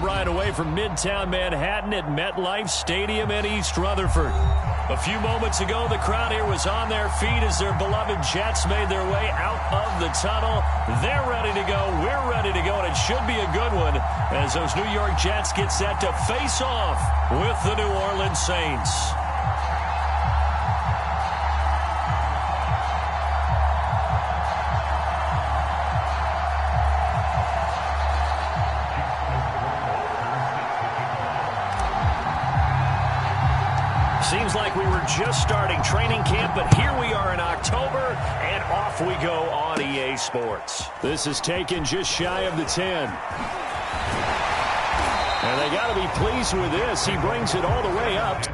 right away from Midtown Manhattan at MetLife Stadium in East Rutherford. A few moments ago, the crowd here was on their feet as their beloved Jets made their way out of the tunnel. They're ready to go. We're ready to go, and it should be a good one as those New York Jets get set to face off with the New Orleans Saints. Seems like we were just starting training camp, but here we are in October, and off we go on EA Sports. This is taken just shy of the 10. And they got to be pleased with this. He brings it all the way up.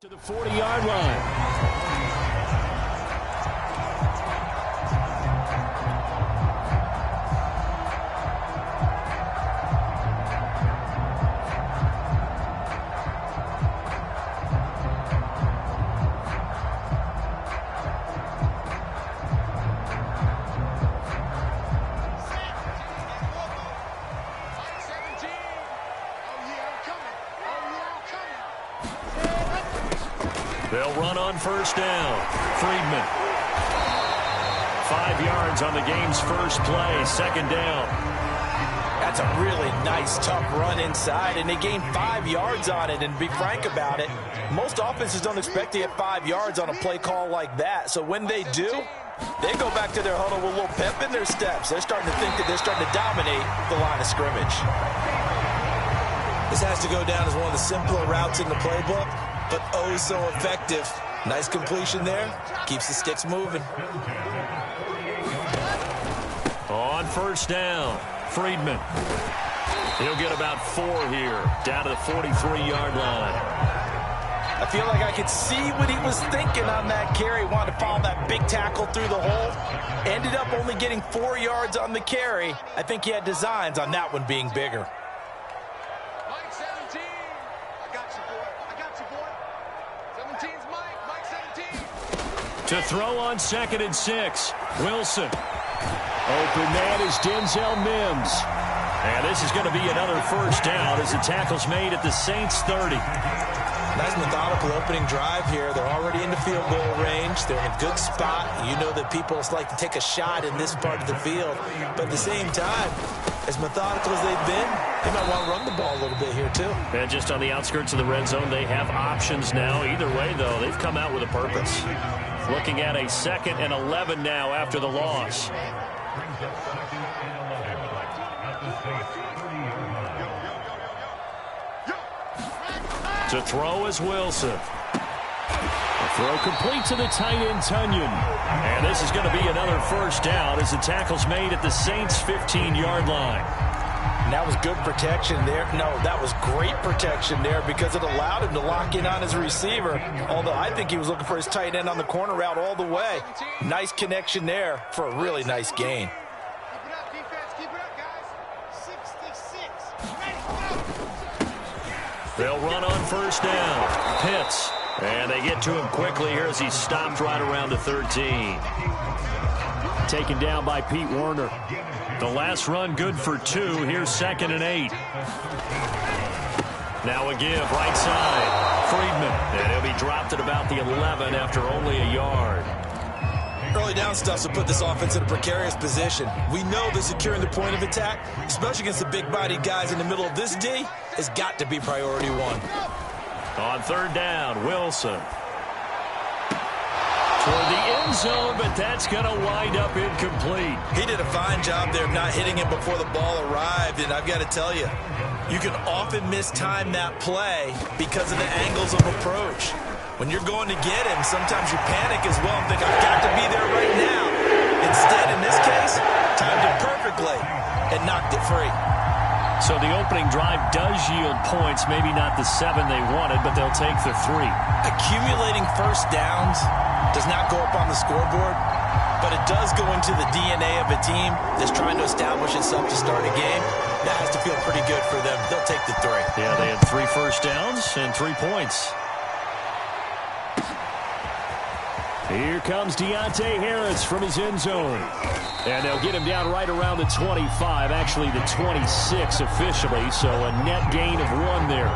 To the 40-yard line. They'll run on first down. Friedman. 5 yards on the game's first play. Second down. That's a really nice, tough run inside, and they gained 5 yards on it. And to be frank about it, most offenses don't expect to get 5 yards on a play call like that. So when they do, they go back to their huddle with a little pep in their steps. They're starting to think that they're starting to dominate the line of scrimmage. This has to go down as one of the simpler routes in the playbook, but oh so effective. Nice completion there. Keeps the sticks moving. On first down, Friedman. He'll get about 4 here, down to the 43-yard line. I feel like I could see what he was thinking on that carry. Wanted to follow that big tackle through the hole. Ended up only getting 4 yards on the carry. I think he had designs on that one being bigger. To throw on 2nd and 6, Wilson. Open man is Denzel Mims. And this is going to be another first down as the tackle's made at the Saints 30. Nice methodical opening drive here. They're already in the field goal range. They're in a good spot. You know that people like to take a shot in this part of the field. But at the same time, as methodical as they've been, they might want to run the ball a little bit here too. And just on the outskirts of the red zone, they have options now. Either way, though, they've come out with a purpose. Looking at a 2nd and 11 now after the loss. To throw is Wilson. The throw complete to the tight end, Tunyon. And this is going to be another first down as the tackle's made at the Saints' 15-yard line. And that was good protection there. No, that was great protection there because it allowed him to lock in on his receiver. Although I think he was looking for his tight end on the corner route all the way. Nice connection there for a really nice gain. They'll run on first down. Pitts. And they get to him quickly here as he stopped right around the 13. Taken down by Pete Werner. The last run good for 2. Here's 2nd and 8. Now a give right side. Friedman. And he'll be dropped at about the 11 after only a yard. Early down stuff to put this offense in a precarious position. We know that securing the point of attack, especially against the big-bodied guys in the middle of this D, has got to be priority 1. On 3rd down, Wilson. Toward the end zone, but that's going to wind up incomplete. He did a fine job there of not hitting him before the ball arrived, and I've got to tell you, you can often mistime that play because of the angles of approach. When you're going to get him, sometimes you panic as well and think, I've got to be there right now. Instead, and knocked it free. So the opening drive does yield points, maybe not the 7 they wanted, but they'll take the 3. Accumulating first downs does not go up on the scoreboard, but it does go into the DNA of a team that's trying to establish itself to start a game. That has to feel pretty good for them. They'll take the 3. Yeah, they had 3 first downs and 3 points. Here comes Deontay Harris from his end zone. And they'll get him down right around the 25, actually the 26 officially, so a net gain of 1 there.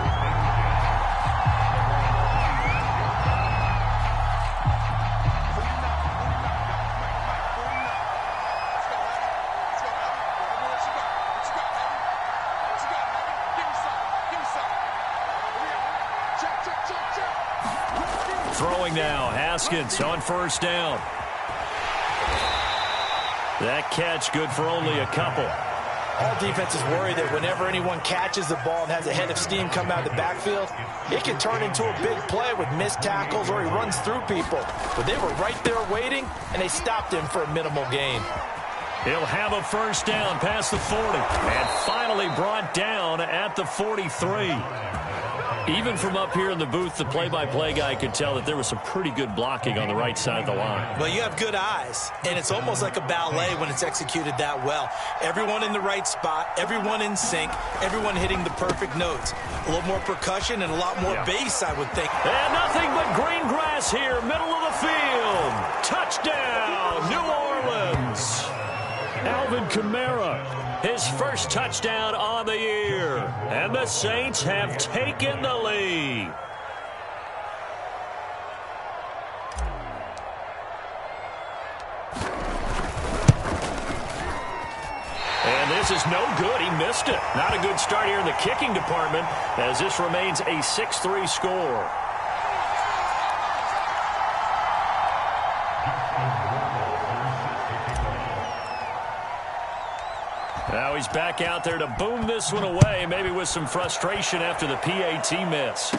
Throwing now, Haskins on first down. That catch good for only a couple. All defenses worry that whenever anyone catches the ball and has a head of steam come out of the backfield, it can turn into a big play with missed tackles or he runs through people. But they were right there waiting, and they stopped him for a minimal gain. He'll have a first down past the 40 and finally brought down at the 43. Even from up here in the booth, the play-by-play guy could tell that there was some pretty good blocking on the right side of the line. Well, you have good eyes, and it's almost like a ballet when it's executed that well. Everyone in the right spot, everyone in sync, everyone hitting the perfect notes. A little more percussion and a lot more bass, I would think. And nothing but green grass here, middle of the field. Touchdown, New Orleans. Alvin Kamara, his first touchdown on the year. And the Saints have taken the lead. And this is no good. He missed it. Not a good start here in the kicking department as this remains a 6-3 score. Now he's back out there to boom this one away, maybe with some frustration after the PAT miss.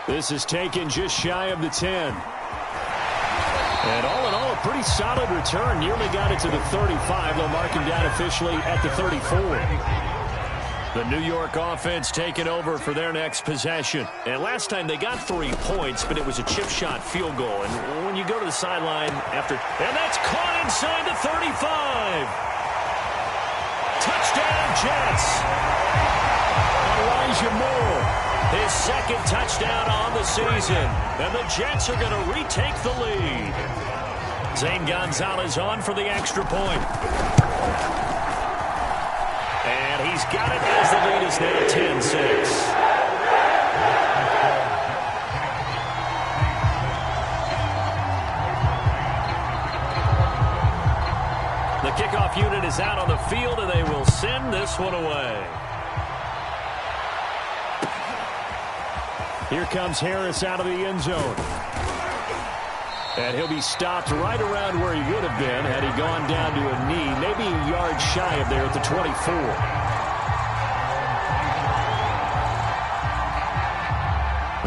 This is taken just shy of the 10. And all in all, a pretty solid return. Nearly got it to the 35. They'll mark him down officially at the 34. The New York offense taking over for their next possession. And last time they got 3 points, but it was a chip shot field goal. And when you go to the sideline after... And that's caught inside the 35. Touchdown, Jets. Elijah Moore, his second touchdown on the season. And the Jets are going to retake the lead. Zane Gonzalez on for the extra point. And he's got it as the lead is now 10-6. The kickoff unit is out on the field, and they will send this one away. Here comes Harris out of the end zone. And he'll be stopped right around where he would have been had he gone down to a knee, maybe a yard shy of there at the 24.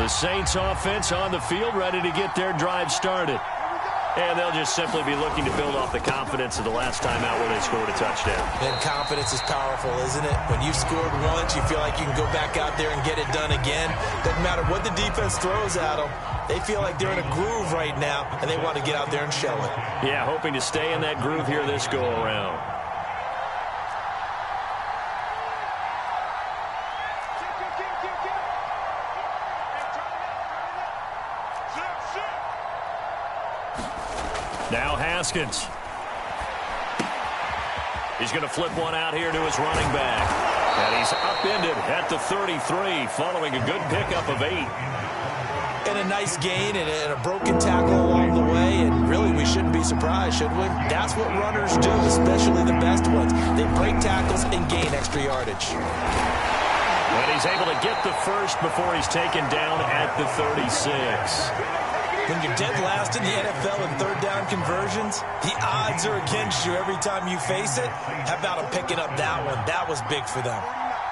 The Saints offense on the field, ready to get their drive started. And they'll just simply be looking to build off the confidence of the last time out where they scored a touchdown. And confidence is powerful, isn't it? When you've scored once, you feel like you can go back out there and get it done again. Doesn't matter what the defense throws at them. They feel like they're in a groove right now, and they want to get out there and show it. Yeah, hoping to stay in that groove here this go-around. Now Haskins. He's going to flip one out here to his running back. And he's upended at the 33 following a good pickup of 8. And a nice gain and a broken tackle along the way. And really, we shouldn't be surprised, should we? That's what runners do, especially the best ones. They break tackles and gain extra yardage. And he's able to get the first before he's taken down at the 36. When you're dead last in the NFL in third down conversions, the odds are against you every time you face it. How about him picking up that one? That was big for them.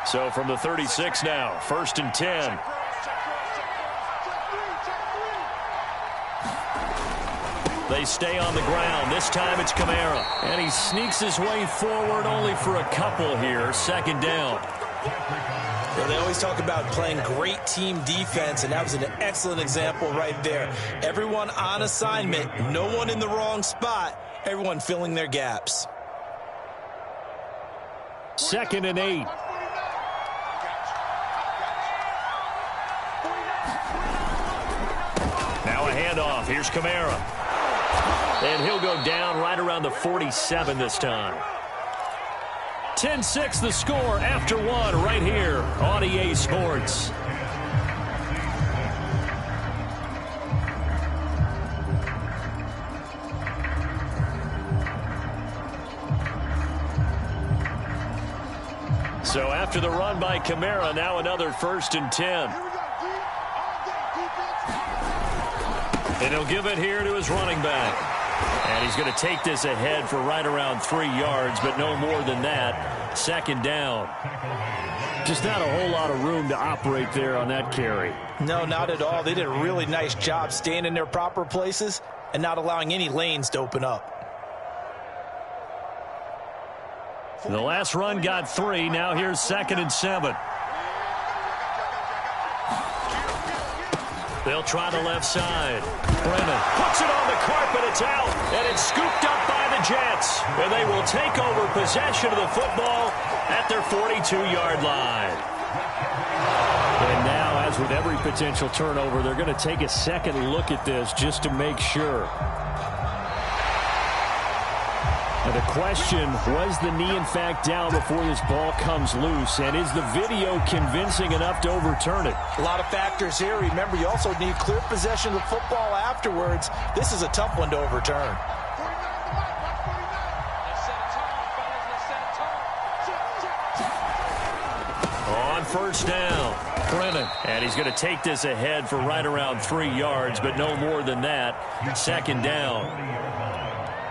So from the 36 now, 1st and 10. They stay on the ground. This time it's Kamara. And he sneaks his way forward only for a couple here. Second down. Well, they always talk about playing great team defense, and that was an excellent example right there. Everyone on assignment, no one in the wrong spot, everyone filling their gaps. 2nd and 8. Now a handoff. Here's Kamara. And he'll go down right around the 47 this time. 10-6 the score after one right here on EA Sports. So after the run by Kamara, now another 1st and 10. And he'll give it here to his running back. And he's going to take this ahead for right around 3 yards, but no more than that. 2nd down. Just not a whole lot of room to operate there on that carry. No, not at all. They did a really nice job staying in their proper places and not allowing any lanes to open up. The last run got 3. Now here's 2nd and 7. They'll try the left side. Brennan puts it on the carpet. It's out. And it's scooped up by the Jets. And they will take over possession of the football at their 42-yard line. And now, as with every potential turnover, they're going to take a second look at this just to make sure. Now the question, was the knee in fact down before this ball comes loose? And is the video convincing enough to overturn it? A lot of factors here. Remember, you also need clear possession of the football afterwards. This is a tough one to overturn. On 1st down, Brennan. And he's going to take this ahead for right around 3 yards, but no more than that. 2nd down.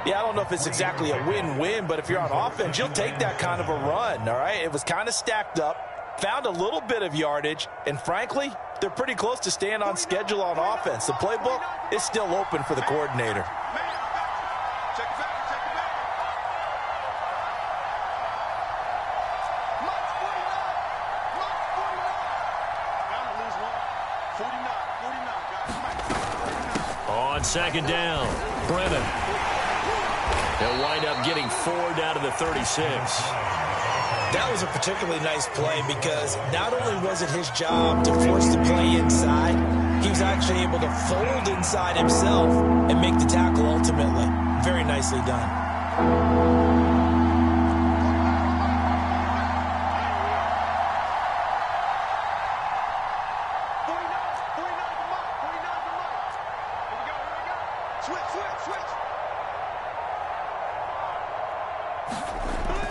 Yeah, I don't know if it's exactly a win-win, but if you're on offense, you'll take that kind of a run, all right? It was kind of stacked up, found a little bit of yardage, and frankly, they're pretty close to staying on schedule on offense. The playbook is still open for the coordinator. On 2nd down, Brennan. They'll wind up getting 4 down to the 36. That was a particularly nice play because not only was it his job to force the play inside, he was actually able to fold inside himself and make the tackle ultimately. Very nicely done.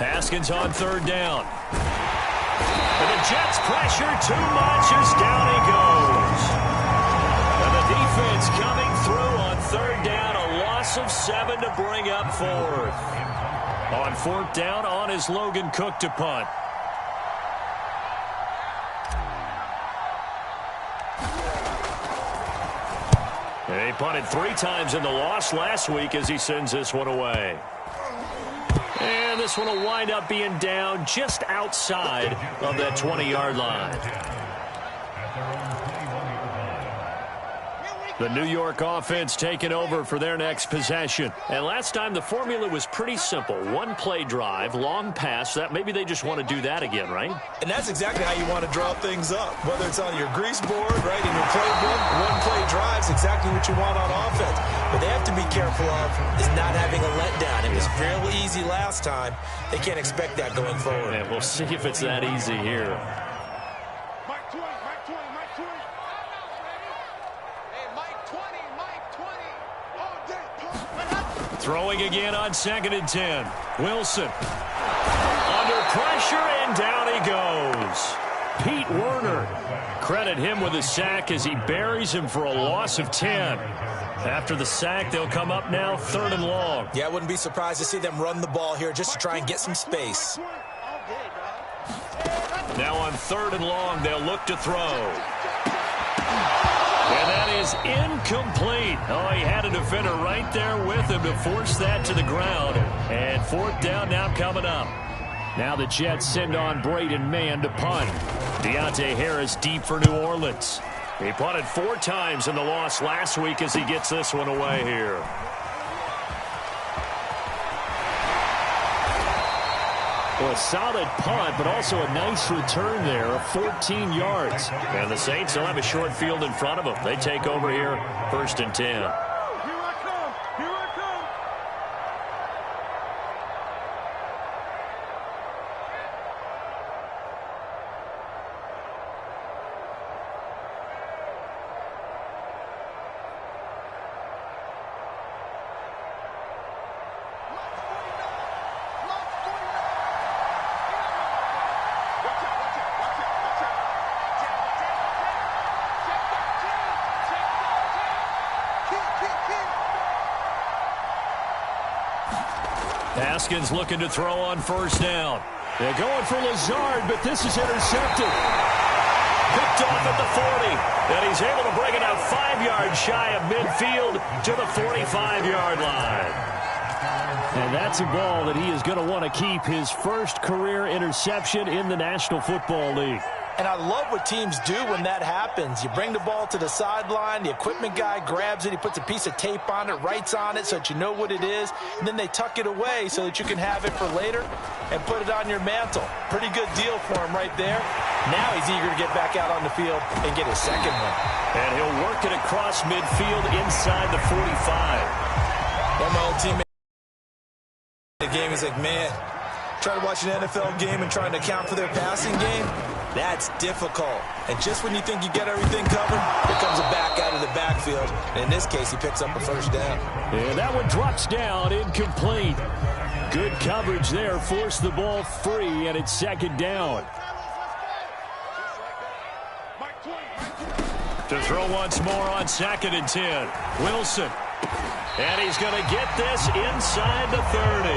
Haskins on 3rd down. And the Jets pressure too much as down he goes. And the defense coming through on 3rd down. A loss of 7 to bring up 4th. On 4th down, on is Logan Cook to punt. He punted 3 times in the loss last week as he sends this one away. And this one will wind up being down just outside of that 20-yard line. The New York offense taking over for their next possession. And last time the formula was pretty simple. 1-play drive, long pass. That maybe they just want to do that again, right? And that's exactly how you want to draw things up. Whether it's on your grease board, right, in your playbook, 1-play drive is exactly what you want on offense. What they have to be careful of is not having a letdown. It was fairly easy last time. They can't expect that going forward. And we'll see if it's that easy here. Throwing again on 2nd and 10. Wilson. Under pressure, and down he goes. Pete Werner. Credit him with a sack as he buries him for a loss of 10. After the sack, they'll come up now 3rd and long. Yeah, I wouldn't be surprised to see them run the ball here just to try and get some space. Now on 3rd and long, they'll look to throw. And that is incomplete. Oh, he had a defender right there with him to force that to the ground. And fourth down now coming up. Now the Jets send on Braden Mann to punt. Deontay Harris deep for New Orleans. He punted 4 times in the loss last week as he gets this one away here. Well, a solid punt, but also a nice return there of 14 yards. And the Saints will have a short field in front of them. They take over here, 1st and 10. Haskins looking to throw on 1st down. They're going for Lazard, but this is intercepted. Picked off at the 40. And he's able to bring it out 5 yards shy of midfield to the 45-yard line. And that's a ball that he is going to want to keep, his first career interception in the National Football League. And I love what teams do when that happens. You bring the ball to the sideline, the equipment guy grabs it, he puts a piece of tape on it, writes on it so that you know what it is, and then they tuck it away so that you can have it for later and put it on your mantle. Pretty good deal for him right there. Now he's eager to get back out on the field and get his second one. And he'll work it across midfield inside the 45. Well, my old teammate in the game is like, man, trying to watch an NFL game and trying to account for their passing game, that's difficult. And just when you think you get everything covered, here comes a back out of the backfield. And in this case, he picks up a 1st down. And that one drops down, incomplete. Good coverage there, forced the ball free, and it's 2nd down. To throw once more on 2nd and 10. Wilson. And he's going to get this inside the 30.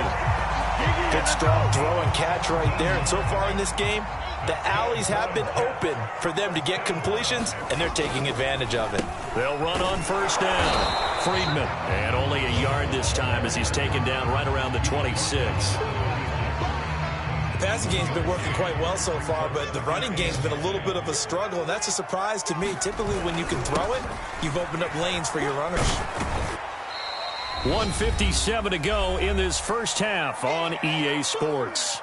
Good strong throw and catch right there. And so far in this game, the alleys have been open for them to get completions, and they're taking advantage of it. They'll run on 1st down. Friedman. And only a yard this time as he's taken down right around the 26. The passing game's been working quite well so far, but the running game's been a little bit of a struggle, and that's a surprise to me. Typically, when you can throw it, you've opened up lanes for your runners. 1:57 to go in this first half on EA Sports.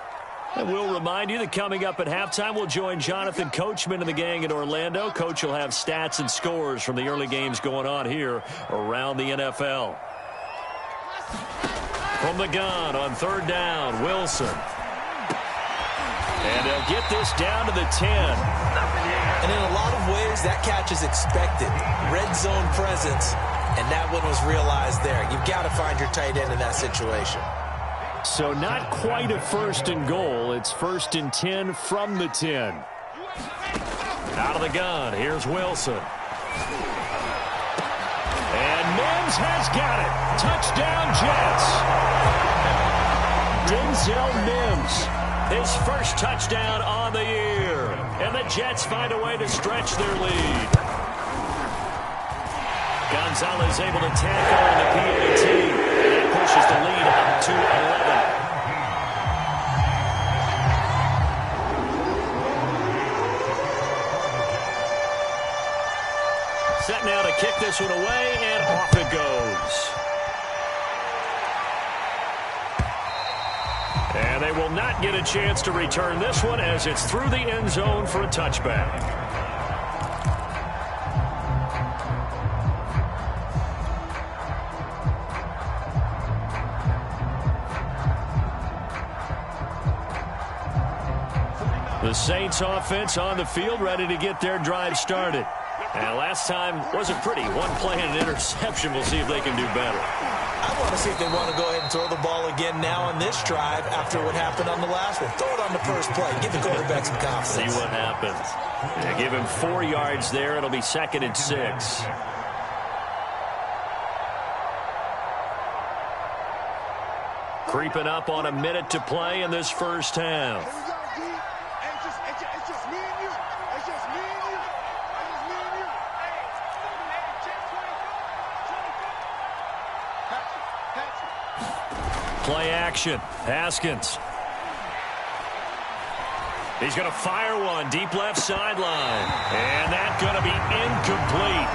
And we'll remind you that coming up at halftime, we'll join Jonathan Coachman and the gang in Orlando. Coach will have stats and scores from the early games going on here around the NFL. From the gun on 3rd down, Wilson. And they'll get this down to the 10. And in a lot of ways, that catch is expected. Red zone presence, and that one was realized there. You've got to find your tight end in that situation. So not quite a 1st and goal. It's 1st and 10 from the 10. Out of the gun, here's Wilson. And Mims has got it. Touchdown, Jets. Denzel Mims, his first touchdown on the year. And the Jets find a way to stretch their lead. Gonzalez able to tackle in the PAT. And that pushes the lead up to 11. Set now to kick this one away, and off it goes. And they will not get a chance to return this one as it's through the end zone for a touchback. The Saints offense on the field ready to get their drive started. And last time wasn't pretty. One play and an interception. We'll see if they can do better. I want to see if they want to go ahead and throw the ball again now on this drive after what happened on the last one. Throw it on the first play. Give the quarterback some confidence. See what happens. They give him 4 yards there. It'll be 2nd and 6. Creeping up on a minute to play in this first half. Play action. Haskins. He's going to fire one deep left sideline. And that's going to be incomplete.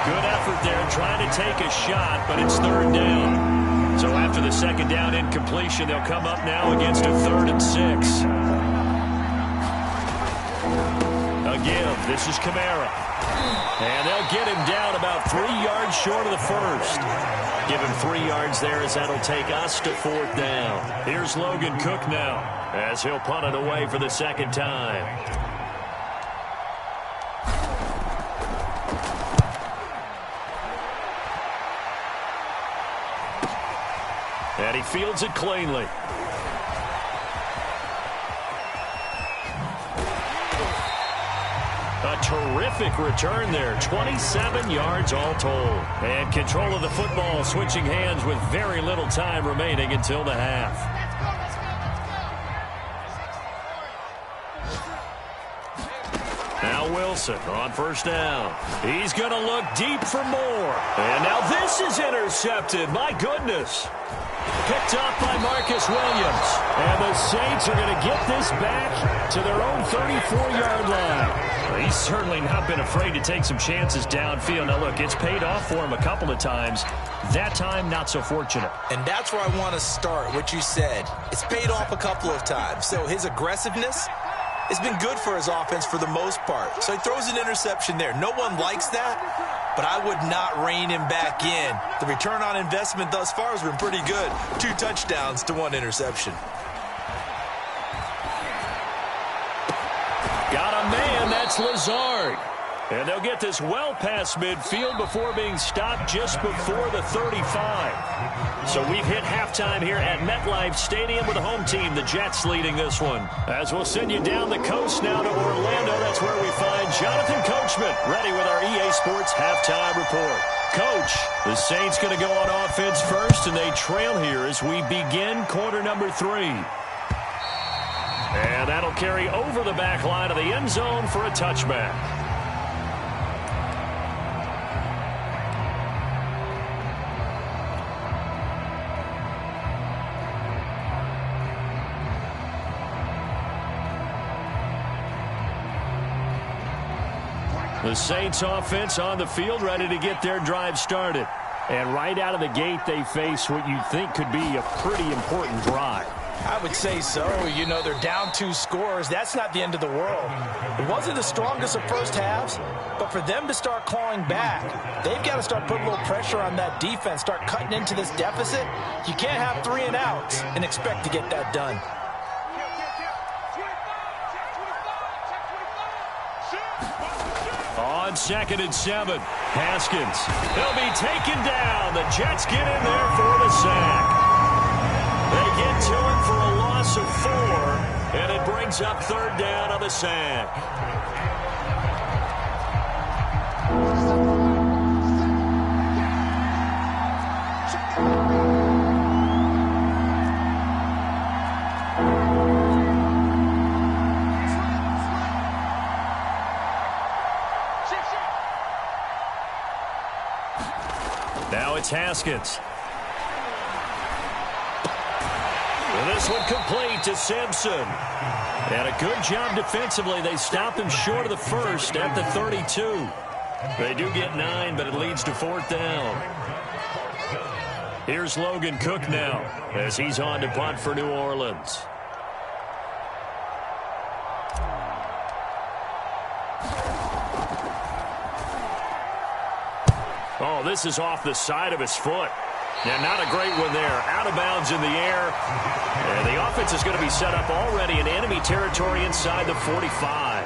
Good effort there trying to take a shot, but it's third down. So after the second down incompletion, they'll come up now against a 3rd and 6. A give. This is Kamara. And they'll get him down about 3 yards short of the first. Give him 3 yards there as that'll take us to 4th down. Here's Logan Cook now as he'll punt it away for the second time. And he fields it cleanly. A terrific return there. 27 yards all told. And control of the football switching hands with very little time remaining until the half. Now Wilson on first down. He's going to look deep for more. And now this is intercepted. My goodness. Picked up by Marcus Williams. And the Saints are going to get this back to their own 34-yard line. He's certainly not been afraid to take some chances downfield. Now, look, it's paid off for him a couple of times. That time, not so fortunate. And that's where I want to start, what you said. It's paid off a couple of times. So his aggressiveness has been good for his offense for the most part. So he throws an interception there. No one likes that, but I would not rein him back in. The return on investment thus far has been pretty good. 2 touchdowns to 1 interception. Got a man, that's Lazard. And they'll get this well past midfield before being stopped just before the 35. So we've hit halftime here at MetLife Stadium with the home team, the Jets, leading this one. As we'll send you down the coast now to Orlando, that's where we find Jonathan Coachman, ready with our EA Sports halftime report. Coach, the Saints going to go on offense first, and they trail here as we begin quarter number 3. And that'll carry over the back line of the end zone for a touchback. The Saints offense on the field, ready to get their drive started. And right out of the gate, they face what you think could be a pretty important drive. I would say so. You know, they're down 2 scores. That's not the end of the world. It wasn't the strongest of first halves, but for them to start clawing back, they've got to start putting a little pressure on that defense, start cutting into this deficit. You can't have 3 and outs and expect to get that done. On 2nd and 7, Haskins. He'll be taken down. The Jets get in there for the sack. They get to him for a loss of 4, and it brings up 3rd down on the sack. Now it's Haskins. This one complete to Simpson. And a good job defensively. They stop him short of the first at the 32. They do get 9, but it leads to 4th down. Here's Logan Cook now as he's on to punt for New Orleans. Oh, this is off the side of his foot. Yeah, not a great one there. Out of bounds in the air. And the offense is going to be set up already in enemy territory inside the 45.